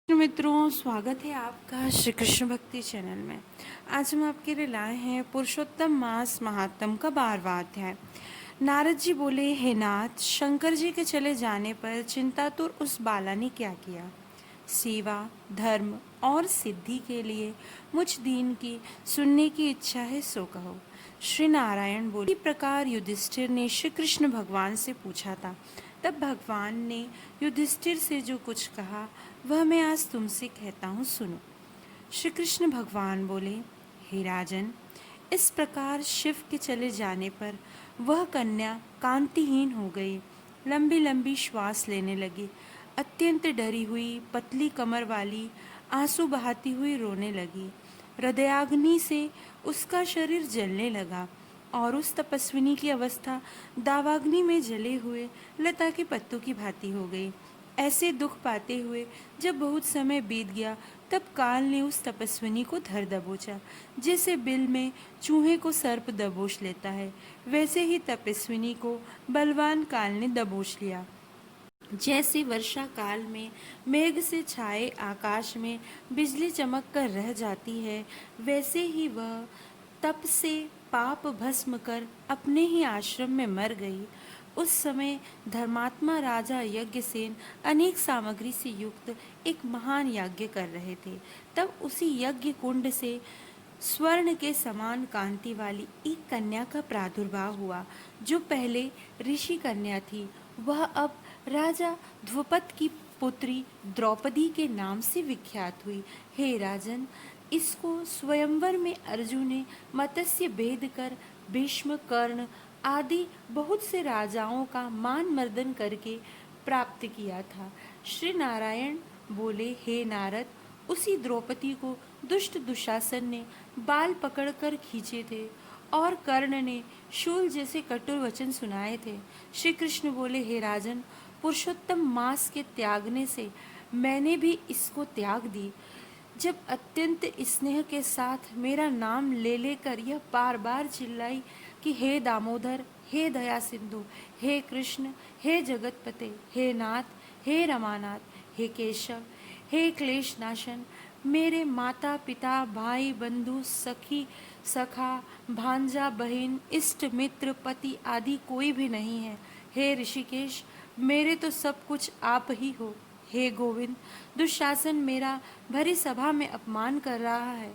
मित्रों, स्वागत है आपका श्री कृष्ण भक्ति चैनल में। आज हम आपके लिए लाए हैं पुरुषोत्तम मास महात्म का 12वां अध्याय। नारद जी बोले, हे नाथ, शंकर जी के चले जाने पर चिंतातुर उस बाला ने क्या किया? सेवा, धर्म और सिद्धि के लिए मुझ दीन की सुनने की इच्छा है, सो कहो। श्री नारायण बोले, इसी प्रकार युधिष्ठिर ने श्री कृष्ण भगवान से पूछा था। तब भगवान ने युधिष्ठिर से जो कुछ कहा वह मैं आज तुमसे कहता हूँ, सुनो। श्री कृष्ण भगवान बोले, हे राजन, इस प्रकार शिव के चले जाने पर वह कन्या कांतिहीन हो गई, लंबी लंबी श्वास लेने लगी, अत्यंत डरी हुई, पतली कमर वाली, आंसू बहाती हुई रोने लगी। हृदयाग्नि से उसका शरीर जलने लगा और उस तपस्विनी की अवस्था दावाग्नि में जले हुए लता के पत्तों की भांति हो गई। ऐसे दुख पाते हुए जब बहुत समय बीत गया, तब काल ने उस तपस्विनी को धर दबोचा। जैसे बिल में चूहे को सर्प दबोच लेता है, वैसे ही तपस्विनी को बलवान काल ने दबोच लिया। जैसे वर्षा काल में मेघ से छाए आकाश में बिजली चमक कर रह जाती है, वैसे ही वह तप से पाप भस्म कर अपने ही आश्रम में मर गई। उस समय धर्मात्मा राजा यज्ञसेन अनेक सामग्री से युक्त एक महान यज्ञ कर रहे थे। तब उसी यज्ञ कुंड से स्वर्ण के समान कांति वाली एक कन्या का प्रादुर्भाव हुआ, जो पहले ऋषि कन्या थी। वह अब राजा ध्रुपद की पुत्री द्रौपदी के नाम से विख्यात हुई। हे राजन, इसको स्वयंवर में अर्जुन ने मत्स्य भेद कर भीष्म, कर्ण आदि बहुत से राजाओं का मान मर्दन करके प्राप्त किया था। श्री नारायण बोले, हे नारद, उसी द्रौपदी को दुष्ट दुशासन ने बाल पकड़कर खींचे थे और कर्ण ने शूल जैसे कटुर वचन सुनाए थे। श्री कृष्ण बोले, हे राजन, पुरुषोत्तम मास के त्यागने से मैंने भी इसको त्याग दी। जब अत्यंत स्नेह के साथ मेरा नाम ले लेकर यह बार बार चिल्लाई कि हे दामोदर, हे दया सिंधु, हे कृष्ण, हे जगतपते, हे नाथ, हे रमानाथ, हे केशव, हे क्लेश नाशन, मेरे माता पिता भाई बंधु सखी सखा भांजा बहन इष्ट मित्र पति आदि कोई भी नहीं है। हे ऋषिकेश, मेरे तो सब कुछ आप ही हो। हे गोविंद, दुशासन मेरा भरी सभा में अपमान कर रहा है,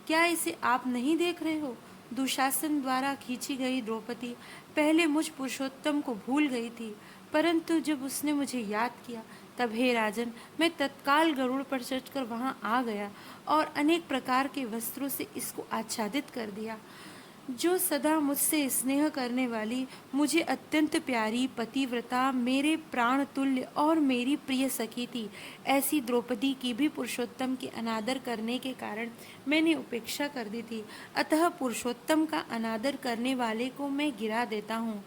क्या इसे आप नहीं देख रहे हो? दुशासन द्वारा खींची गई द्रौपदी पहले मुझ पुरुषोत्तम को भूल गई थी, परंतु जब उसने मुझे याद किया, तब हे राजन, मैं तत्काल गरुड़ पर चढ़कर वहां आ गया और अनेक प्रकार के वस्त्रों से इसको आच्छादित कर दिया। जो सदा मुझसे स्नेह करने वाली, मुझे अत्यंत प्यारी पतिव्रता, मेरे प्राण तुल्य और मेरी प्रिय सखी थी, ऐसी द्रौपदी की भी पुरुषोत्तम के अनादर करने के कारण मैंने उपेक्षा कर दी थी। अतः पुरुषोत्तम का अनादर करने वाले को मैं गिरा देता हूँ।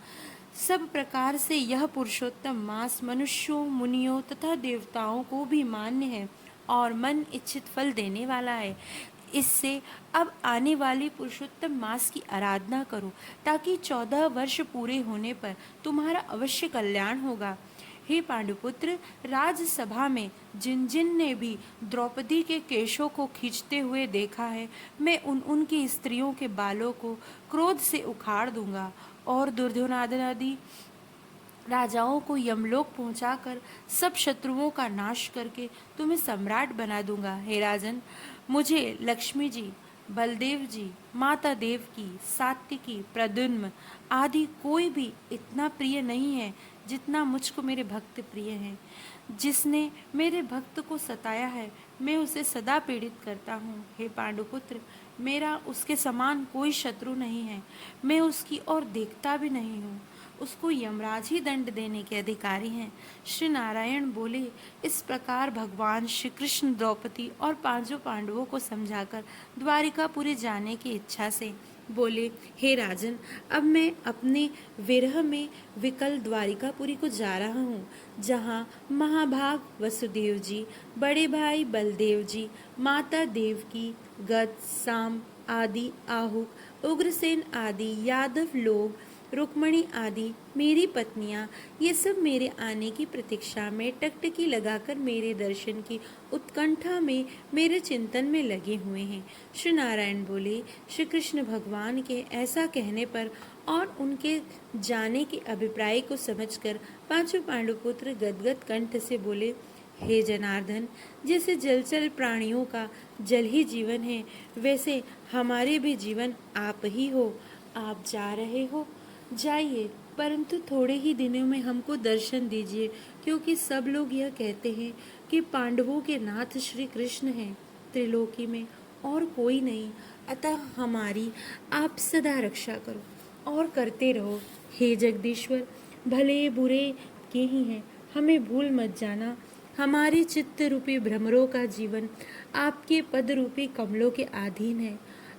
सब प्रकार से यह पुरुषोत्तम मास मनुष्यों, मुनियों तथा देवताओं को भी मान्य है और मन इच्छित फल देने वाला है। इससे अब आने वाली पुरुषोत्तम मास की आराधना करो, ताकि 14 वर्ष पूरे होने पर तुम्हारा अवश्य कल्याण होगा। हे पांडुपुत्र, राजसभा में जिन जिन ने भी द्रौपदी के केशों को खींचते हुए देखा है, मैं उनकी स्त्रियों के बालों को क्रोध से उखाड़ दूंगा और दुर्योधनादि आदि राजाओं को यमलोक पहुंचाकर सब शत्रुओं का नाश करके तुम्हें सम्राट बना दूंगा। हे राजन, मुझे लक्ष्मी जी, बलदेव जी, माता देवकी, सात्विकी, प्रद्युम्न आदि कोई भी इतना प्रिय नहीं है जितना मुझको मेरे भक्त प्रिय हैं। जिसने मेरे भक्त को सताया है, मैं उसे सदा पीड़ित करता हूँ। हे पांडुपुत्र, मेरा उसके समान कोई शत्रु नहीं है, मैं उसकी ओर देखता भी नहीं हूँ। उसको यमराज ही दंड देने के अधिकारी हैं। श्री नारायण बोले, इस प्रकार भगवान श्री कृष्ण द्रौपदी और पांचों पांडवों को समझाकर द्वारिकापुरी जाने की इच्छा से बोले, हे राजन, अब मैं अपने विरह में विकल द्वारिकापुरी को जा रहा हूँ, जहाँ महाभाग वसुदेव जी, बड़े भाई बलदेव जी, माता देवकी, गद, साम आदि, आहुक, उग्रसेन आदि यादव लोग रुक्मणी आदि मेरी पत्नियां, ये सब मेरे आने की प्रतीक्षा में टकटकी लगाकर मेरे दर्शन की उत्कंठा में मेरे चिंतन में लगे हुए हैं। श्री नारायण बोले। श्री कृष्ण भगवान के ऐसा कहने पर और उनके जाने के अभिप्राय को समझकर पांचों पांडुपुत्र गदगद कंठ से बोले, हे जनार्दन, जैसे जलचर प्राणियों का जल ही जीवन है, वैसे हमारे भी जीवन आप ही हो। आप जा रहे हो, जाइए, परंतु थोड़े ही दिनों में हमको दर्शन दीजिए, क्योंकि सब लोग यह कहते हैं कि पांडवों के नाथ श्री कृष्ण हैं, त्रिलोकी में और कोई नहीं। अतः हमारी आप सदा रक्षा करो और करते रहो। हे जगदीश्वर, भले बुरे के ही हैं, हमें भूल मत जाना। हमारे चित्त रूपी भ्रमरों का जीवन आपके पद रूपी कमलों के अधीन है।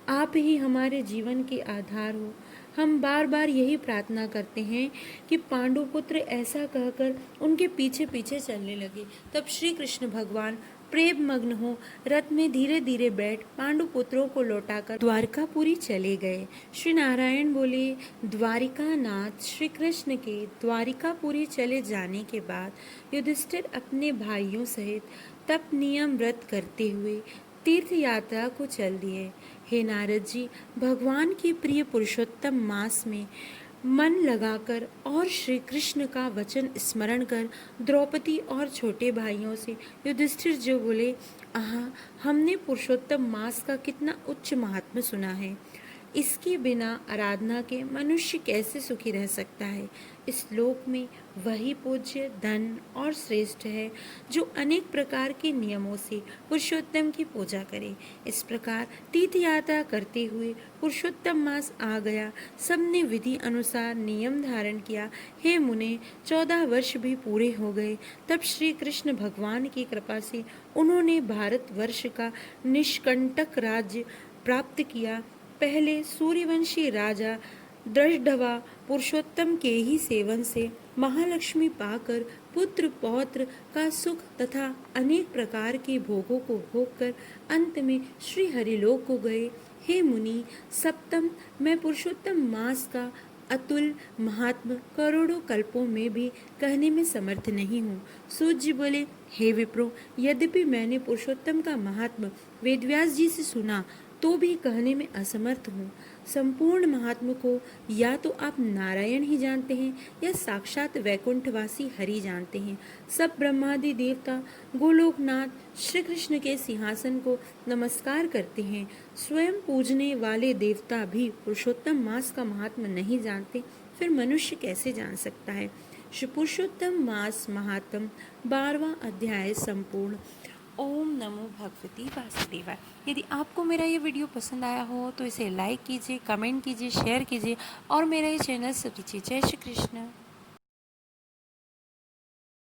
आप ही हमारे जीवन के आधार हो। हम बार बार यही प्रार्थना करते हैं कि पांडुपुत्र ऐसा कहकर उनके पीछे पीछे चलने लगे। तब श्री कृष्ण भगवान प्रेम मग्न हो रथ में धीरे धीरे बैठ पांडुपुत्रों को लौटाकर द्वारकापुरी चले गए। श्री नारायण बोले, द्वारिका नाथ श्री कृष्ण के द्वारिकापुरी चले जाने के बाद युधिष्ठिर अपने भाइयों सहित तप नियम व्रत करते हुए तीर्थ यात्रा को चल दिए। हे नारद जी, भगवान के प्रिय पुरुषोत्तम मास में मन लगाकर और श्री कृष्ण का वचन स्मरण कर द्रौपदी और छोटे भाइयों से युधिष्ठिर जो बोले, आहा, हमने पुरुषोत्तम मास का कितना उच्च महात्म्य सुना है। इसके बिना आराधना के मनुष्य कैसे सुखी रह सकता है। इस लोक में वही पूज्य, धन और श्रेष्ठ है जो अनेक प्रकार के नियमों से पुरुषोत्तम की पूजा करे। इस प्रकार तीर्थ यात्रा करते हुए पुरुषोत्तम मास आ गया। सबने विधि अनुसार नियम धारण किया। हे मुने, 14 वर्ष भी पूरे हो गए। तब श्री कृष्ण भगवान की कृपा से उन्होंने भारत वर्ष का निष्कंटक राज्य प्राप्त किया। पहले सूर्यवंशी राजा दृष्टवा पुरुषोत्तम के ही सेवन से महालक्ष्मी पाकर पुत्र पौत्र का सुख तथा अनेक प्रकार के भोगों को भोग कर अंत में श्री हरिलोक को गए। हे मुनि, सप्तम मैं पुरुषोत्तम मास का अतुल महात्म करोड़ों कल्पों में भी कहने में समर्थ नहीं हूँ। सूत जी बोले, हे विप्रो, यद्यपि मैंने पुरुषोत्तम का महात्म वेदव्यास जी से सुना तो भी कहने में असमर्थ हूँ। संपूर्ण महात्मा को या तो आप नारायण ही जानते हैं या साक्षात वैकुंठवासी हरि जानते हैं। सब ब्रह्मादि देवता गोलोकनाथ श्री कृष्ण के सिंहासन को नमस्कार करते हैं। स्वयं पूजने वाले देवता भी पुरुषोत्तम मास का महात्मा नहीं जानते, फिर मनुष्य कैसे जान सकता है। श्री पुरुषोत्तम मास महात्म 12वां अध्याय संपूर्ण। ओम नमो भगवती वासुदेवाय। यदि आपको मेरा ये वीडियो पसंद आया हो तो इसे लाइक कीजिए, कमेंट कीजिए, शेयर कीजिए और मेरा ये चैनल सब्सक्राइब कीजिए। जय श्री कृष्ण।